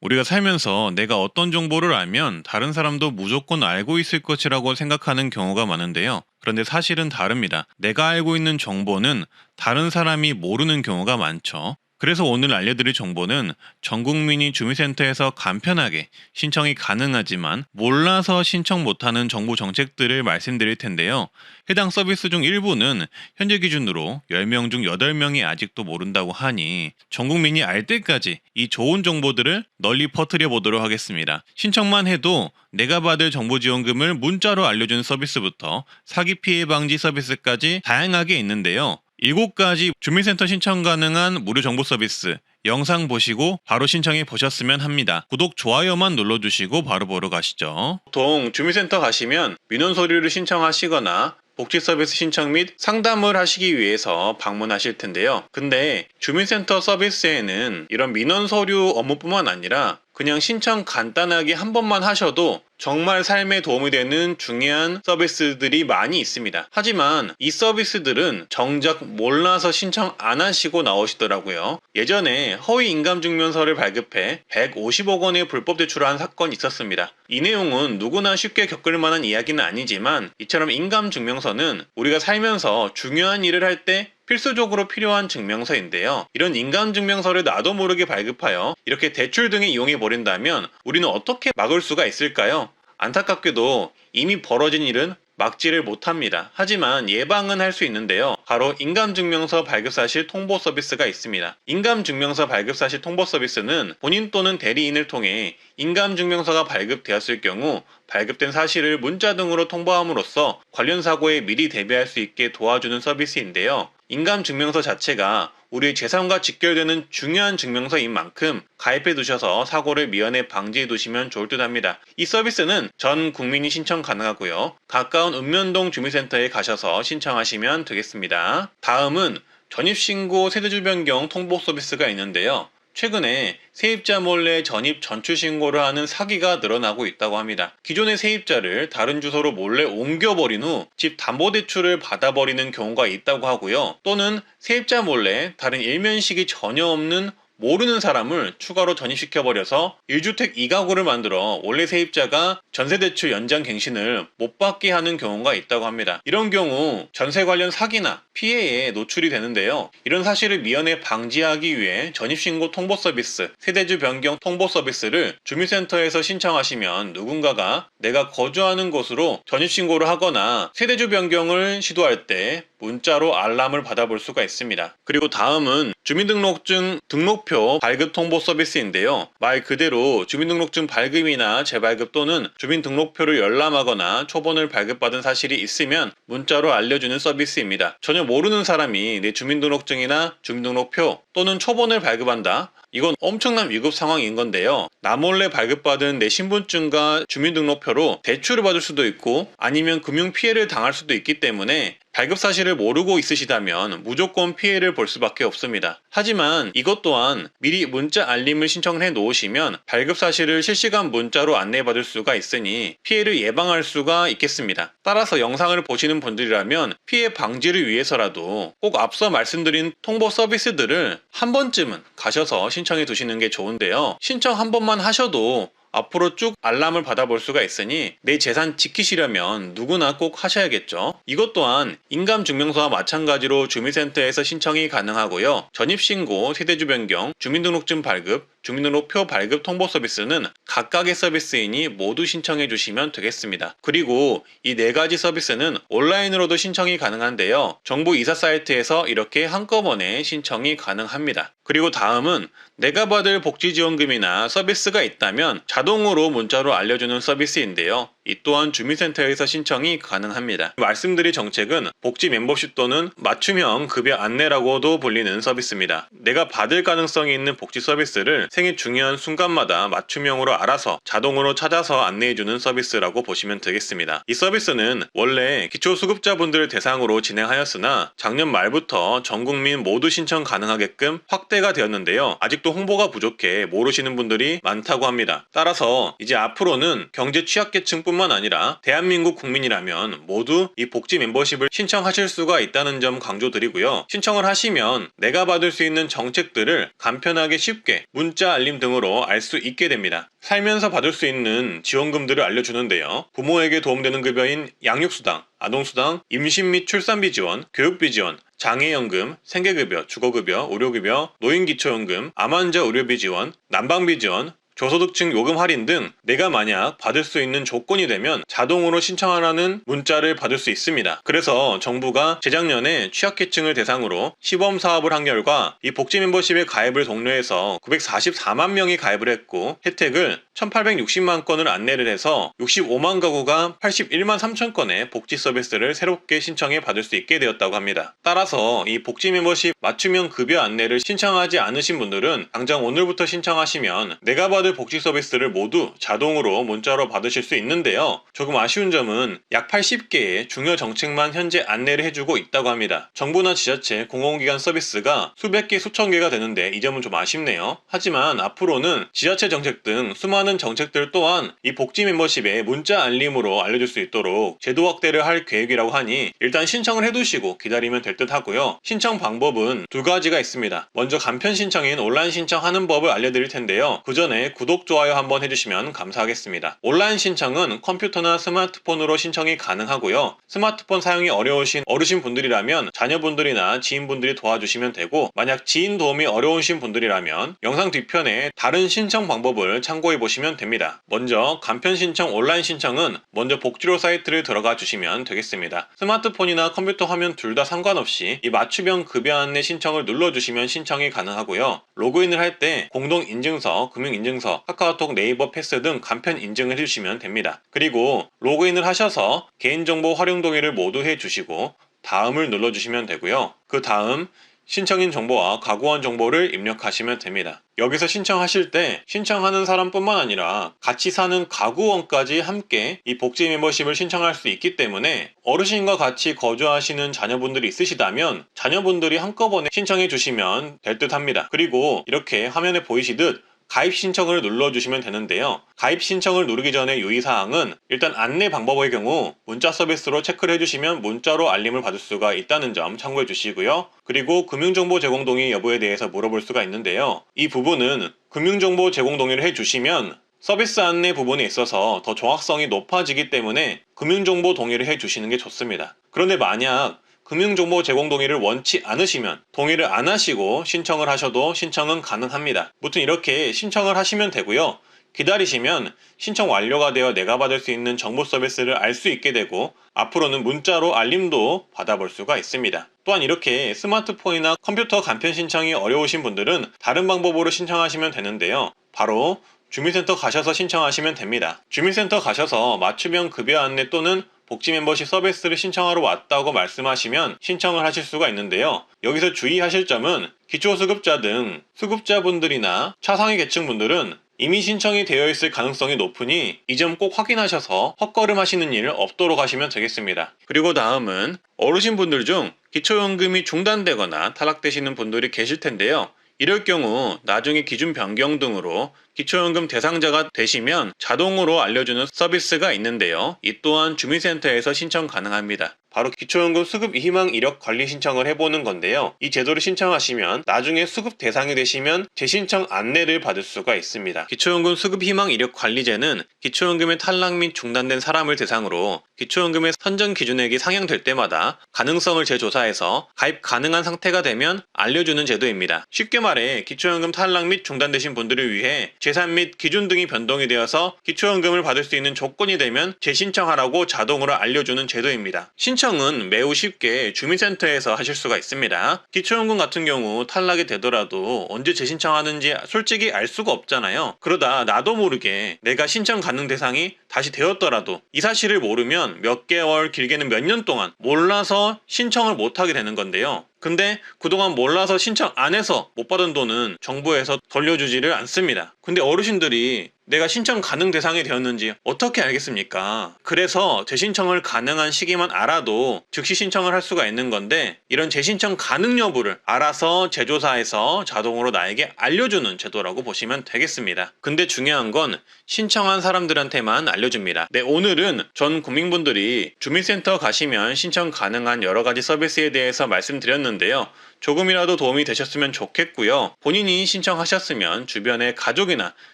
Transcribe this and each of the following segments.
우리가 살면서 내가 어떤 정보를 알면 다른 사람도 무조건 알고 있을 것이라고 생각하는 경우가 많은데요. 그런데 사실은 다릅니다. 내가 알고 있는 정보는 다른 사람이 모르는 경우가 많죠. 그래서 오늘 알려드릴 정보는 전 국민이 주민센터에서 간편하게 신청이 가능하지만 몰라서 신청 못하는 정부 정책들을 말씀드릴 텐데요. 해당 서비스 중 일부는 현재 기준으로 10명 중 8명이 아직도 모른다고 하니 전 국민이 알 때까지 이 좋은 정보들을 널리 퍼뜨려 보도록 하겠습니다. 신청만 해도 내가 받을 정보지원금을 문자로 알려주는 서비스부터 사기 피해 방지 서비스까지 다양하게 있는데요. 7가지 주민센터 신청 가능한 무료 정보 서비스 영상 보시고 바로 신청해 보셨으면 합니다. 구독, 좋아요만 눌러주시고 바로 보러 가시죠. 보통 주민센터 가시면 민원 서류를 신청하시거나 복지 서비스 신청 및 상담을 하시기 위해서 방문하실 텐데요. 근데 주민센터 서비스에는 이런 민원 서류 업무뿐만 아니라 그냥 신청 간단하게 한 번만 하셔도 정말 삶에 도움이 되는 중요한 서비스들이 많이 있습니다. 하지만 이 서비스들은 정작 몰라서 신청 안 하시고 나오시더라고요. 예전에 허위 인감증명서를 발급해 150억 원의 불법 대출한 사건이 있었습니다. 이 내용은 누구나 쉽게 겪을 만한 이야기는 아니지만 이처럼 인감증명서는 우리가 살면서 중요한 일을 할 때 필수적으로 필요한 증명서인데요. 이런 인감증명서를 나도 모르게 발급하여 이렇게 대출 등에 이용해 버린다면 우리는 어떻게 막을 수가 있을까요? 안타깝게도 이미 벌어진 일은 막지를 못합니다. 하지만 예방은 할 수 있는데요. 바로 인감증명서 발급사실 통보 서비스가 있습니다. 인감증명서 발급사실 통보 서비스는 본인 또는 대리인을 통해 인감증명서가 발급되었을 경우 발급된 사실을 문자 등으로 통보함으로써 관련 사고에 미리 대비할 수 있게 도와주는 서비스인데요. 인감증명서 자체가 우리의 재산과 직결되는 중요한 증명서인 만큼 가입해 두셔서 사고를 미연에 방지해 두시면 좋을 듯 합니다. 이 서비스는 전 국민이 신청 가능하고요. 가까운 읍면동 주민센터에 가셔서 신청하시면 되겠습니다. 다음은 전입신고 세대주 변경 통보 서비스가 있는데요. 최근에 세입자 몰래 전입 전출 신고를 하는 사기가 늘어나고 있다고 합니다. 기존의 세입자를 다른 주소로 몰래 옮겨버린 후 집 담보대출을 받아버리는 경우가 있다고 하고요. 또는 세입자 몰래 다른 일면식이 전혀 없는 모르는 사람을 추가로 전입시켜버려서 1주택 2가구를 만들어 원래 세입자가 전세대출 연장갱신을 못 받게 하는 경우가 있다고 합니다. 이런 경우 전세 관련 사기나 피해에 노출이 되는데요. 이런 사실을 미연에 방지하기 위해 전입신고 통보 서비스, 세대주 변경 통보 서비스를 주민센터에서 신청하시면 누군가가 내가 거주하는 곳으로 전입신고를 하거나 세대주 변경을 시도할 때 문자로 알람을 받아볼 수가 있습니다. 그리고 다음은 주민등록증 등록표 발급 통보 서비스인데요. 말 그대로 주민등록증 발급이나 재발급 또는 주민등록표를 열람하거나 초본을 발급받은 사실이 있으면 문자로 알려주는 서비스입니다. 전혀 모르는 사람이 내 주민등록증이나 주민등록표 또는 초본을 발급한다. 이건 엄청난 위급 상황인 건데요. 나 몰래 발급받은 내 신분증과 주민등록표로 대출을 받을 수도 있고 아니면 금융피해를 당할 수도 있기 때문에 발급 사실을 모르고 있으시다면 무조건 피해를 볼 수밖에 없습니다. 하지만 이것 또한 미리 문자 알림을 신청해 놓으시면 발급 사실을 실시간 문자로 안내받을 수가 있으니 피해를 예방할 수가 있겠습니다. 따라서 영상을 보시는 분들이라면 피해 방지를 위해서라도 꼭 앞서 말씀드린 통보 서비스들을 한 번쯤은 가셔서 신청해 두시는 게 좋은데요. 신청 한 번만 하셔도 앞으로 쭉 알람을 받아볼 수가 있으니 내 재산 지키시려면 누구나 꼭 하셔야겠죠. 이것 또한 인감증명서와 마찬가지로 주민센터에서 신청이 가능하고요. 전입신고, 세대주 변경, 주민등록증 발급, 주민등록표 발급 통보 서비스는 각각의 서비스이니 모두 신청해 주시면 되겠습니다. 그리고 이 4가지 서비스는 온라인으로도 신청이 가능한데요. 정부 이사 사이트에서 이렇게 한꺼번에 신청이 가능합니다. 그리고 다음은 내가 받을 복지지원금이나 서비스가 있다면 자동으로 문자로 알려주는 서비스인데요. 이 또한 주민센터에서 신청이 가능합니다. 말씀드릴 정책은 복지 멤버십 또는 맞춤형 급여 안내라고도 불리는 서비스입니다. 내가 받을 가능성이 있는 복지 서비스를 생애 중요한 순간마다 맞춤형으로 알아서 자동으로 찾아서 안내해주는 서비스라고 보시면 되겠습니다. 이 서비스는 원래 기초수급자분들을 대상으로 진행하였으나 작년 말부터 전국민 모두 신청 가능하게끔 확대가 되었는데요. 아직도 홍보가 부족해 모르시는 분들이 많다고 합니다. 따라서 이제 앞으로는 경제 취약계층뿐만 가족뿐만 아니라 대한민국 국민이라면 모두 이 복지 멤버십을 신청하실 수가 있다는 점 강조드리고요. 신청을 하시면 내가 받을 수 있는 정책들을 간편하게 쉽게 문자 알림 등으로 알 수 있게 됩니다. 살면서 받을 수 있는 지원금들을 알려주는데요. 부모에게 도움되는 급여인 양육수당, 아동수당, 임신 및 출산비 지원, 교육비 지원, 장애연금, 생계급여, 주거급여, 의료급여, 노인기초연금, 암환자 의료비 지원, 난방비 지원, 저소득층 요금 할인 등 내가 만약 받을 수 있는 조건이 되면 자동으로 신청하라는 문자를 받을 수 있습니다. 그래서 정부가 재작년에 취약계층을 대상으로 시범 사업을 한 결과 이 복지 멤버십에 가입을 독려해서 944만 명이 가입을 했고 혜택을 1860만 건을 안내를 해서 65만 가구가 81만 3천 건의 복지 서비스를 새롭게 신청해 받을 수 있게 되었다고 합니다. 따라서 이 복지 멤버십 맞춤형 급여 안내를 신청하지 않으신 분들은 당장 오늘부터 신청하시면 내가 받을 복지 서비스를 모두 자동으로 문자로 받으실 수 있는데요. 조금 아쉬운 점은 약 80개의 중요 정책만 현재 안내를 해주고 있다고 합니다. 정부나 지자체, 공공기관 서비스가 수백 개, 수천 개가 되는데 이 점은 좀 아쉽네요. 하지만 앞으로는 지자체 정책 등 수많은 정책들 또한 이 복지 멤버십에 문자 알림으로 알려줄 수 있도록 제도 확대를 할 계획이라고 하니 일단 신청을 해두시고 기다리면 될 듯 하고요. 신청 방법은 두 가지가 있습니다. 먼저 간편 신청인 온라인 신청하는 법을 알려드릴 텐데요. 그 전에 구독, 좋아요 한번 해주시면 감사하겠습니다. 온라인 신청은 컴퓨터나 스마트폰으로 신청이 가능하고요. 스마트폰 사용이 어려우신 어르신 분들이라면 자녀분들이나 지인분들이 도와주시면 되고 만약 지인 도움이 어려우신 분들이라면 영상 뒤편에 다른 신청 방법을 참고해 보시면 됩니다. 먼저 간편 신청 온라인 신청은 먼저 복지로 사이트를 들어가 주시면 되겠습니다. 스마트폰이나 컴퓨터 화면 둘 다 상관없이 이 맞춤형 급여 안내 신청을 눌러주시면 신청이 가능하고요. 로그인을 할 때 공동인증서, 금융인증서, 카카오톡, 네이버 패스 등 간편 인증을 해주시면 됩니다. 그리고 로그인을 하셔서 개인정보 활용 동의를 모두 해주시고 다음을 눌러주시면 되고요. 그 다음 신청인 정보와 가구원 정보를 입력하시면 됩니다. 여기서 신청하실 때 신청하는 사람뿐만 아니라 같이 사는 가구원까지 함께 이 복지 멤버십을 신청할 수 있기 때문에 어르신과 같이 거주하시는 자녀분들이 있으시다면 자녀분들이 한꺼번에 신청해 주시면 될 듯 합니다. 그리고 이렇게 화면에 보이시듯 가입 신청을 눌러주시면 되는데요. 가입 신청을 누르기 전에 유의사항은 일단 안내 방법의 경우 문자 서비스로 체크를 해주시면 문자로 알림을 받을 수가 있다는 점 참고해 주시고요. 그리고 금융정보 제공 동의 여부에 대해서 물어볼 수가 있는데요. 이 부분은 금융정보 제공 동의를 해주시면 서비스 안내 부분에 있어서 더 정확성이 높아지기 때문에 금융정보 동의를 해주시는 게 좋습니다. 그런데 만약 금융정보 제공 동의를 원치 않으시면 동의를 안 하시고 신청을 하셔도 신청은 가능합니다. 무튼 이렇게 신청을 하시면 되고요. 기다리시면 신청 완료가 되어 내가 받을 수 있는 정보 서비스를 알 수 있게 되고 앞으로는 문자로 알림도 받아볼 수가 있습니다. 또한 이렇게 스마트폰이나 컴퓨터 간편 신청이 어려우신 분들은 다른 방법으로 신청하시면 되는데요. 바로 주민센터 가셔서 신청하시면 됩니다. 주민센터 가셔서 맞춤형 급여 안내 또는 복지 멤버십 서비스를 신청하러 왔다고 말씀하시면 신청을 하실 수가 있는데요. 여기서 주의하실 점은 기초수급자 등 수급자분들이나 차상위 계층분들은 이미 신청이 되어 있을 가능성이 높으니 이 점 꼭 확인하셔서 헛걸음 하시는 일 없도록 하시면 되겠습니다. 그리고 다음은 어르신분들 중 기초연금이 중단되거나 탈락되시는 분들이 계실 텐데요. 이럴 경우 나중에 기준 변경 등으로 기초연금 대상자가 되시면 자동으로 알려주는 서비스가 있는데요. 이 또한 주민센터에서 신청 가능합니다. 바로 기초연금 수급 희망 이력 관리 신청을 해보는 건데요. 이 제도를 신청하시면 나중에 수급 대상이 되시면 재신청 안내를 받을 수가 있습니다. 기초연금 수급 희망 이력 관리제는 기초연금의 탈락 및 중단된 사람을 대상으로 기초연금의 선정 기준액이 상향될 때마다 가능성을 재조사해서 가입 가능한 상태가 되면 알려주는 제도입니다. 쉽게 말해 기초연금 탈락 및 중단되신 분들을 위해 재산 및 기준 등이 변동이 되어서 기초연금을 받을 수 있는 조건이 되면 재신청하라고 자동으로 알려주는 제도입니다. 신청은 매우 쉽게 주민센터에서 하실 수가 있습니다. 기초연금 같은 경우 탈락이 되더라도 언제 재신청하는지 솔직히 알 수가 없잖아요. 그러다 나도 모르게 내가 신청 가능 대상이 다시 되었더라도 이 사실을 모르면 몇 개월, 길게는 몇 년 동안 몰라서 신청을 못하게 되는 건데요. 근데 그동안 몰라서 신청 안 해서 못 받은 돈은 정부에서 돌려주지를 않습니다. 근데 어르신들이 내가 신청 가능 대상이 되었는지 어떻게 알겠습니까? 그래서 재신청을 가능한 시기만 알아도 즉시 신청을 할 수가 있는 건데, 이런 재신청 가능 여부를 알아서 제조사에서 자동으로 나에게 알려주는 제도라고 보시면 되겠습니다. 근데 중요한 건 신청한 사람들한테만 알려줍니다. 네, 오늘은 전 국민분들이 주민센터 가시면 신청 가능한 여러 가지 서비스에 대해서 말씀드렸는데요. 조금이라도 도움이 되셨으면 좋겠고요. 본인이 신청하셨으면 주변의 가족이나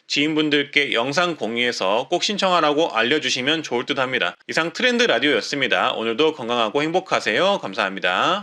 지인분들께 영상 공유해서 꼭 신청하라고 알려주시면 좋을 듯 합니다. 이상 트렌드 라디오였습니다. 오늘도 건강하고 행복하세요. 감사합니다.